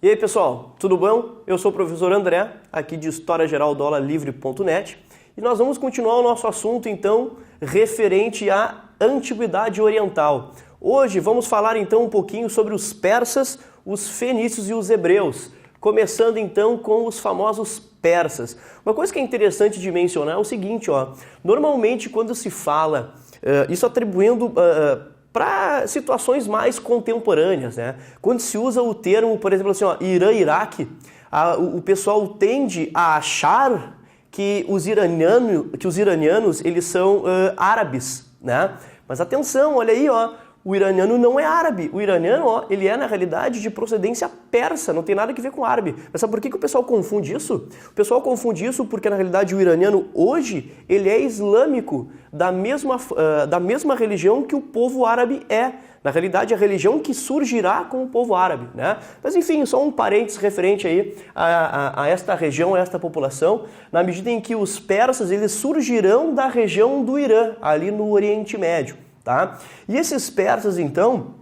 E aí pessoal, tudo bom? Eu sou o professor André, aqui de História Geral do aulalivre.net, e nós vamos continuar o nosso assunto então referente à Antiguidade Oriental. Hoje vamos falar então um pouquinho sobre os persas, os fenícios e os hebreus, começando então com os famosos persas. Uma coisa que é interessante de mencionar é o seguinte, normalmente quando se fala, isso atribuindo para situações mais contemporâneas, né? Quando se usa o termo, por exemplo, assim, Irã-Iraque, o pessoal tende a achar que os iranianos eles são árabes, né? Mas atenção, olha aí, o iraniano não é árabe. O iraniano, ele é na realidade de procedência persa, não tem nada a ver com árabe. Mas sabe por que o pessoal confunde isso? O pessoal confunde isso porque na realidade o iraniano hoje, ele é islâmico, da mesma religião que o povo árabe é. Na realidade, a religião que surgirá com o povo árabe, né? Mas enfim, só um parênteses referente aí a esta região, a esta população, na medida em que os persas, eles surgirão da região do Irã, ali no Oriente Médio. Tá? E esses persas, então,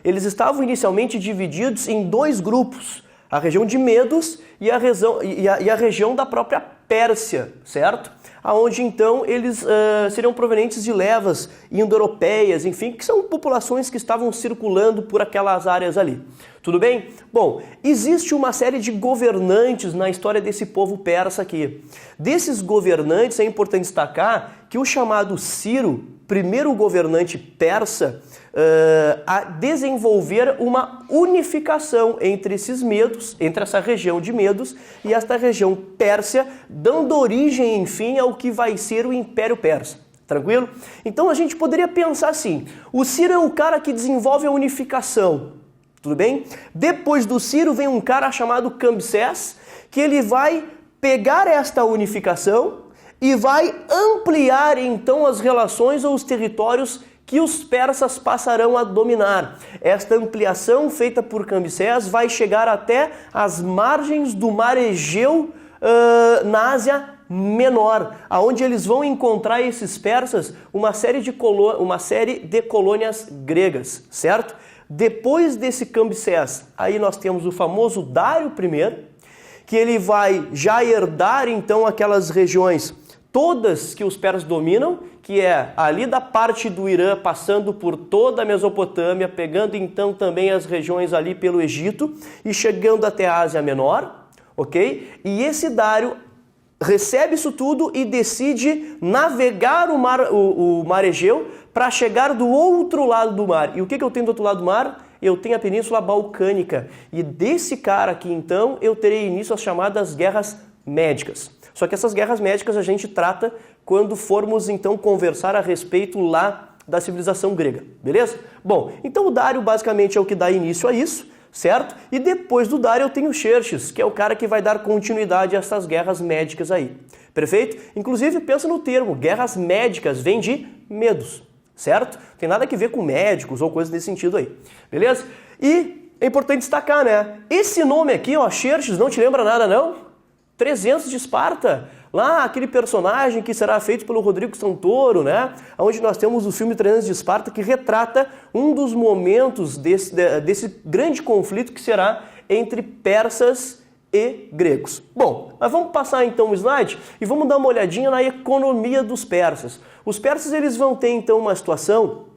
eles estavam inicialmente divididos em dois grupos, a região de Medos e a região da própria Pérsia, certo? Aonde então eles seriam provenientes de levas indo-europeias, enfim, que são populações que estavam circulando por aquelas áreas ali. Tudo bem? Bom, existe uma série de governantes na história desse povo persa aqui. Desses governantes é importante destacar que o chamado Ciro, primeiro governante persa, a desenvolver uma unificação entre esses Medos, entre essa região de Medos e esta região Pérsia, dando origem, enfim, ao que vai ser o Império Persa. Tranquilo? Então a gente poderia pensar assim, o Ciro é o cara que desenvolve a unificação, tudo bem? Depois do Ciro vem um cara chamado Cambises, que ele vai pegar esta unificação e vai ampliar então as relações ou os territórios que os persas passarão a dominar. Esta ampliação feita por Cambises vai chegar até as margens do Mar Egeu na Ásia Menor, aonde eles vão encontrar esses persas uma série de colônias gregas, certo? Depois desse Cambises, aí nós temos o famoso Dário I, que ele vai já herdar então aquelas regiões todas que os persas dominam, que é ali da parte do Irã, passando por toda a Mesopotâmia, pegando então também as regiões ali pelo Egito e chegando até a Ásia Menor, ok? E esse Dário recebe isso tudo e decide navegar o Mar Egeu para chegar do outro lado do mar. E o que eu tenho do outro lado do mar? Eu tenho a Península Balcânica. E desse cara aqui, então, eu terei início as chamadas Guerras Médicas. Só que essas guerras médicas a gente trata quando formos então conversar a respeito lá da civilização grega, beleza? Bom, então o Dário basicamente é o que dá início a isso, certo? E depois do Dário eu tenho Xerxes, que é o cara que vai dar continuidade a essas guerras médicas aí, perfeito? Inclusive pensa no termo, guerras médicas vem de medos, certo? Tem nada a ver com médicos ou coisas desse sentido aí, beleza? E é importante destacar, né? Esse nome aqui, Xerxes, não te lembra nada não? 300 de Esparta, lá aquele personagem que será feito pelo Rodrigo Santoro, né? Onde nós temos o filme 300 de Esparta que retrata um dos momentos desse grande conflito que será entre persas e gregos. Bom, mas vamos passar então o slide e vamos dar uma olhadinha na economia dos persas. Os persas eles vão ter então uma situação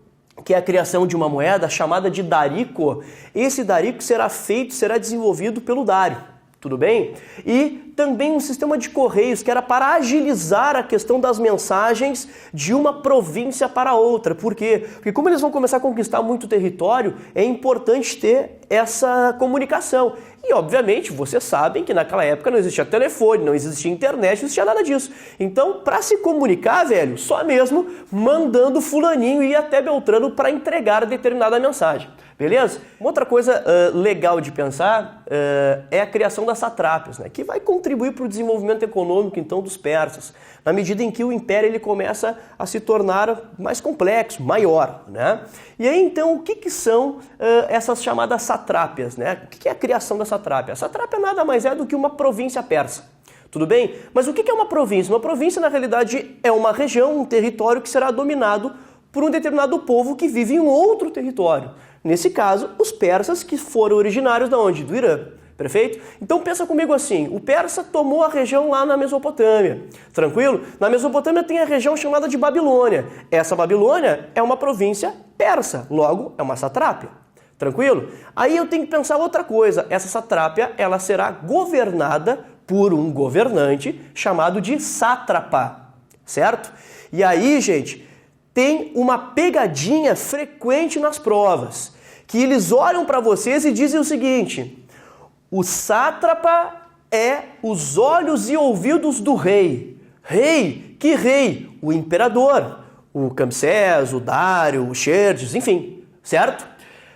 que é a criação de uma moeda chamada de darico. Esse darico será desenvolvido pelo Dário. Tudo bem? E também um sistema de correios que era para agilizar a questão das mensagens de uma província para outra. Por quê? Porque como eles vão começar a conquistar muito território, é importante ter essa comunicação. E obviamente, vocês sabem que naquela época não existia telefone, não existia internet, não existia nada disso. Então, para se comunicar, velho, só mesmo mandando fulaninho ir até Beltrano para entregar determinada mensagem. Beleza? Uma outra coisa legal de pensar é a criação das satrápias, né, que vai contribuir para o desenvolvimento econômico então dos persas, na medida em que o império ele começa a se tornar mais complexo, maior, né? E aí então o que são essas chamadas satrápias, né? O que é a criação da satrápia? A satrápia nada mais é do que uma província persa. Tudo bem? Mas o que é uma província? Uma província, na realidade, é uma região, um território que será dominado por um determinado povo que vive em um outro território. Nesse caso, os persas, que foram originários de onde? Do Irã. Perfeito? Então pensa comigo assim, o persa tomou a região lá na Mesopotâmia, tranquilo? Na Mesopotâmia tem a região chamada de Babilônia. Essa Babilônia é uma província persa, logo é uma satrápia, tranquilo? Aí eu tenho que pensar outra coisa, essa satrápia ela será governada por um governante chamado de sátrapa, certo? E aí, gente, tem uma pegadinha frequente nas provas, que eles olham para vocês e dizem o seguinte: o sátrapa é os olhos e ouvidos do rei. Rei? Que rei? O imperador. O Camsés, o Dário, o Xerxes, enfim, certo?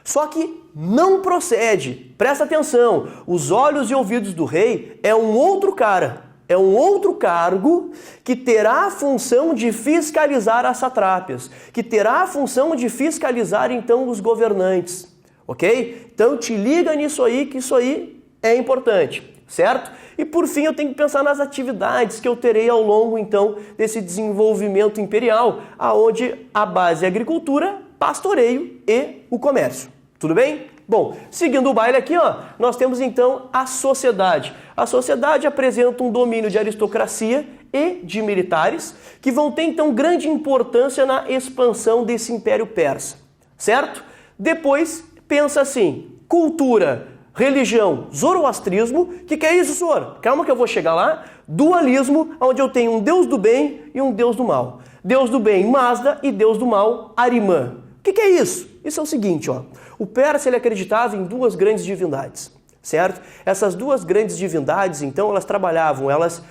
Só que não procede. Presta atenção. Os olhos e ouvidos do rei é um outro cara. É um outro cargo que terá a função de fiscalizar as satrápias, que terá a função de fiscalizar, então, os governantes. Ok? Então, te liga nisso aí, que isso aí é importante, certo? E por fim eu tenho que pensar nas atividades que eu terei ao longo então desse desenvolvimento imperial, aonde a base é a agricultura, pastoreio e o comércio. Tudo bem? Bom, seguindo o baile aqui, ó, nós temos então a sociedade. A sociedade apresenta um domínio de aristocracia e de militares que vão ter então grande importância na expansão desse império persa, certo? Depois pensa assim, cultura, religião, zoroastrismo. O que é isso, senhor? Calma que eu vou chegar lá. Dualismo, onde eu tenho um deus do bem e um deus do mal. Deus do bem, Mazda, e deus do mal, Arimã. O que é isso? Isso é o seguinte, ó. O persa ele acreditava em duas grandes divindades, certo? Essas duas grandes divindades, então, elas trabalhavam, elas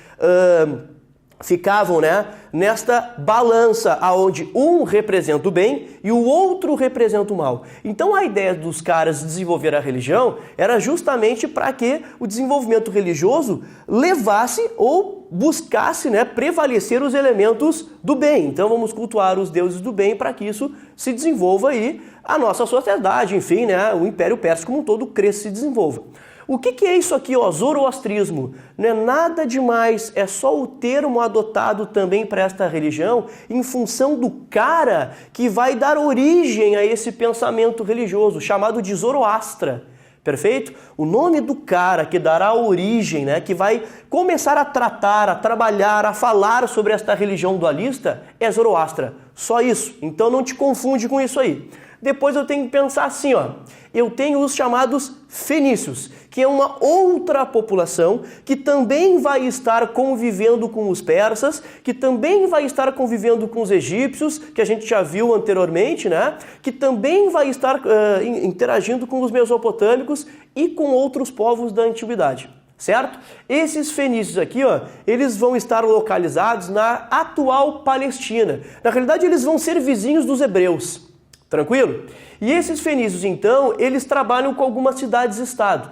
ficavam, né, nesta balança aonde um representa o bem e o outro representa o mal. Então a ideia dos caras de desenvolver a religião era justamente para que o desenvolvimento religioso levasse ou buscasse, né, prevalecer os elementos do bem. Então vamos cultuar os deuses do bem para que isso se desenvolva aí a nossa sociedade, enfim, né, o Império Persa como um todo cresça e se desenvolva. O que é isso aqui, ó, zoroastrismo? Não é nada demais, é só o termo adotado também para esta religião em função do cara que vai dar origem a esse pensamento religioso, chamado de Zoroastra. Perfeito? O nome do cara que dará origem, né, que vai começar a tratar, a trabalhar, a falar sobre esta religião dualista é Zoroastra. Só isso. Então não te confunde com isso aí. Depois eu tenho que pensar assim, ó. Eu tenho os chamados fenícios, que é uma outra população que também vai estar convivendo com os persas, que também vai estar convivendo com os egípcios, que a gente já viu anteriormente, né? Que também vai estar interagindo com os mesopotâmicos e com outros povos da antiguidade, certo? Esses fenícios aqui, ó, eles vão estar localizados na atual Palestina. Na realidade, eles vão ser vizinhos dos hebreus. Tranquilo? E esses fenícios, então, eles trabalham com algumas cidades-estado.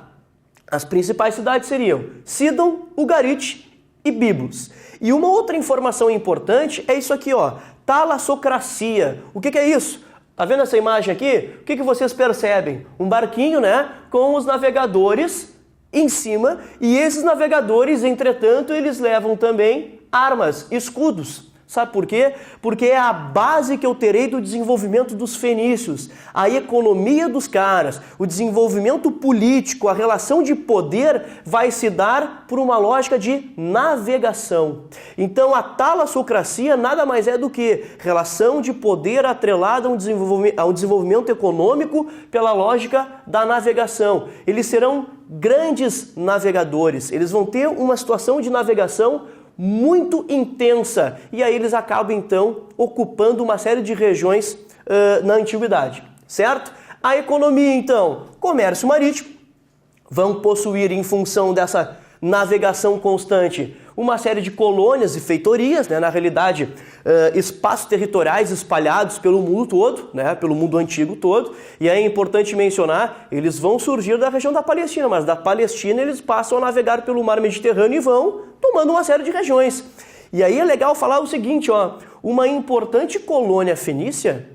As principais cidades seriam Sidon, Ugarit e Biblos. E uma outra informação importante é isso aqui, ó, talassocracia. O que é isso? Tá vendo essa imagem aqui? O que vocês percebem? Um barquinho, né, com os navegadores em cima, e esses navegadores, entretanto, eles levam também armas, escudos. Sabe por quê? Porque é a base que eu terei do desenvolvimento dos fenícios, a economia dos caras, o desenvolvimento político, a relação de poder vai se dar por uma lógica de navegação. Então a talassocracia nada mais é do que relação de poder atrelada a um desenvolvimento econômico pela lógica da navegação. Eles serão grandes navegadores, eles vão ter uma situação de navegação muito intensa, e aí eles acabam então ocupando uma série de regiões na antiguidade, certo? A economia então, comércio marítimo, vão possuir em função dessa navegação constante uma série de colônias e feitorias, né? Na realidade espaços territoriais espalhados pelo mundo todo, né? Pelo mundo antigo todo, e aí é importante mencionar, eles vão surgir da região da Palestina, mas da Palestina eles passam a navegar pelo mar Mediterrâneo e vão tomando uma série de regiões. E aí é legal falar o seguinte, ó, uma importante colônia fenícia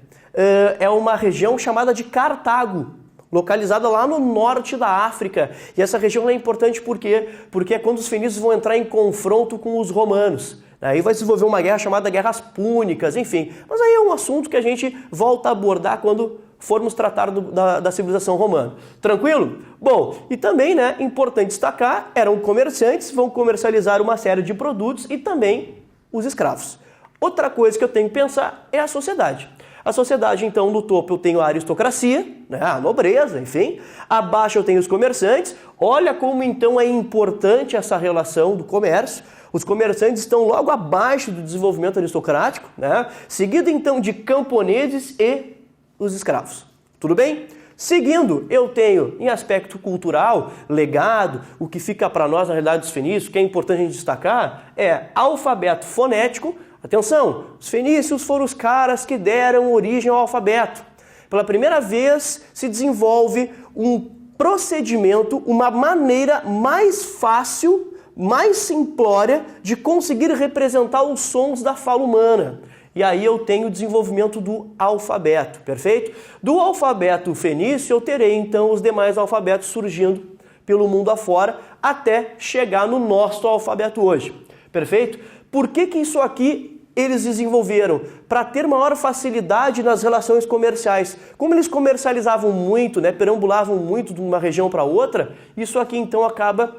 é uma região chamada de Cartago, localizada lá no norte da África. E essa região é importante porque é quando os fenícios vão entrar em confronto com os romanos. Aí vai se desenvolver uma guerra chamada Guerras Púnicas, enfim. Mas aí é um assunto que a gente volta a abordar quando formos tratar da civilização romana. Tranquilo? Bom, e também, né, importante destacar, eram comerciantes, vão comercializar uma série de produtos e também os escravos. Outra coisa que eu tenho que pensar é a sociedade. A sociedade, então, no topo eu tenho a aristocracia, né, a nobreza, enfim. Abaixo eu tenho os comerciantes. Olha como, então, é importante essa relação do comércio. Os comerciantes estão logo abaixo do desenvolvimento aristocrático, né? Seguido, então, de camponeses e os escravos. Tudo bem? Seguindo, eu tenho, em aspecto cultural, legado, o que fica para nós, na realidade, dos fenícios, que é importante a gente destacar, é alfabeto fonético. Atenção, os fenícios foram os caras que deram origem ao alfabeto. Pela primeira vez se desenvolve um procedimento, uma maneira mais fácil, mais simplória de conseguir representar os sons da fala humana. E aí eu tenho o desenvolvimento do alfabeto, perfeito? Do alfabeto fenício eu terei então os demais alfabetos surgindo pelo mundo afora até chegar no nosso alfabeto hoje, perfeito? Por que isso aqui eles desenvolveram? Para ter maior facilidade nas relações comerciais. Como eles comercializavam muito, né, perambulavam muito de uma região para outra, isso aqui então acaba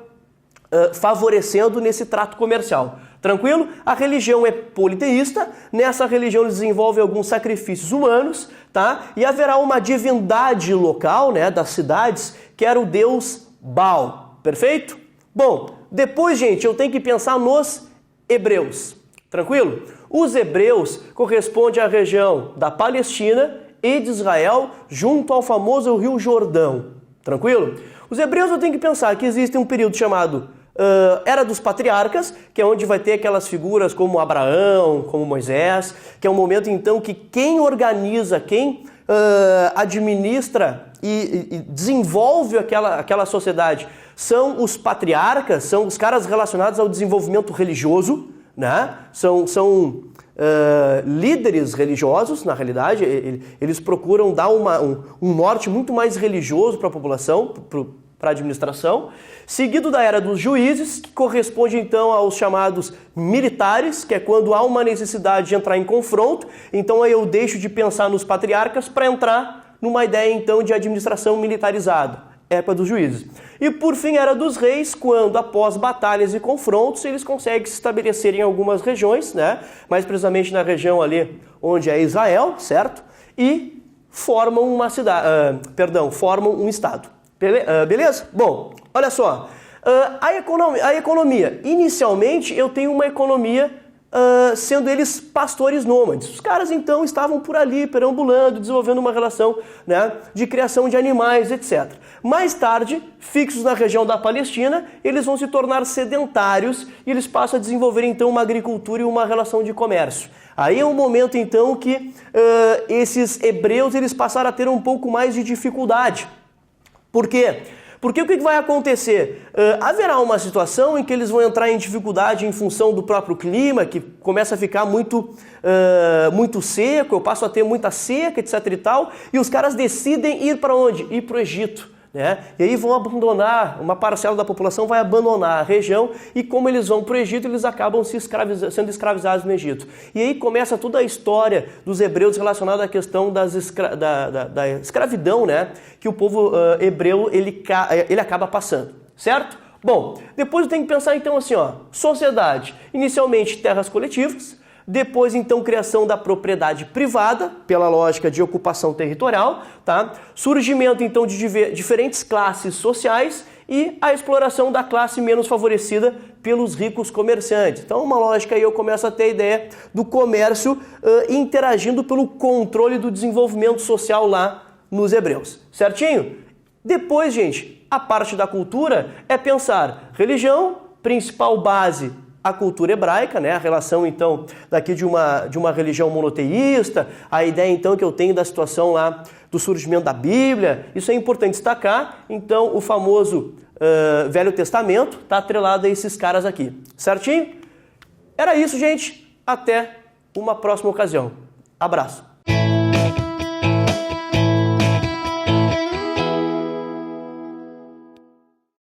favorecendo nesse trato comercial. Tranquilo? A religião é politeísta, nessa religião eles desenvolvem alguns sacrifícios humanos, tá? E haverá uma divindade local, né, das cidades, que era o deus Baal, perfeito? Bom, depois, gente, eu tenho que pensar nos hebreus, tranquilo? Os hebreus correspondem à região da Palestina e de Israel, junto ao famoso Rio Jordão, tranquilo? Os hebreus eu tenho que pensar que existe um período chamado Era dos Patriarcas, que é onde vai ter aquelas figuras como Abraão, como Moisés, que é um momento então que quem organiza, quem administra e desenvolve aquela sociedade são os patriarcas, são os caras relacionados ao desenvolvimento religioso, né? São líderes religiosos, na realidade, eles procuram dar um norte muito mais religioso para a população, para a administração, seguido da era dos juízes, que corresponde então aos chamados militares, que é quando há uma necessidade de entrar em confronto, então aí eu deixo de pensar nos patriarcas para entrar numa ideia então de administração militarizada, época dos juízes. E por fim, era dos reis, quando após batalhas e confrontos, eles conseguem se estabelecer em algumas regiões, né? Mais precisamente na região ali onde é Israel, certo? E formam uma cidade, formam um estado. Beleza? Bom, olha só, a economia, inicialmente eu tenho uma economia sendo eles pastores nômades. Os caras então estavam por ali perambulando, desenvolvendo uma relação, né, de criação de animais, etc. Mais tarde, fixos na região da Palestina, eles vão se tornar sedentários e eles passam a desenvolver então uma agricultura e uma relação de comércio. Aí é um momento então que esses hebreus eles passaram a ter um pouco mais de dificuldade. Por quê? Porque o que vai acontecer? Haverá uma situação em que eles vão entrar em dificuldade em função do próprio clima, que começa a ficar muito seco, eu passo a ter muita seca, etc e tal, e os caras decidem ir para onde? Ir para o Egito. Né? E aí vão abandonar, uma parcela da população vai abandonar a região e como eles vão para o Egito, eles acabam sendo escravizados no Egito. E aí começa toda a história dos hebreus relacionada à questão da escravidão, né? Que o povo hebreu ele acaba passando, certo? Bom, depois eu tenho que pensar então assim, ó, sociedade, inicialmente terras coletivas, depois, então, criação da propriedade privada, pela lógica de ocupação territorial, tá? Surgimento, então, de diferentes classes sociais e a exploração da classe menos favorecida pelos ricos comerciantes. Então, uma lógica aí eu começo a ter a ideia do comércio interagindo pelo controle do desenvolvimento social lá nos hebreus. Certinho? Depois, gente, a parte da cultura é pensar religião, principal base, a cultura hebraica, né? A relação, então, daqui de uma religião monoteísta, a ideia, então, que eu tenho da situação lá do surgimento da Bíblia, isso é importante destacar. Então, o famoso Velho Testamento está atrelado a esses caras aqui, certinho? Era isso, gente. Até uma próxima ocasião. Abraço.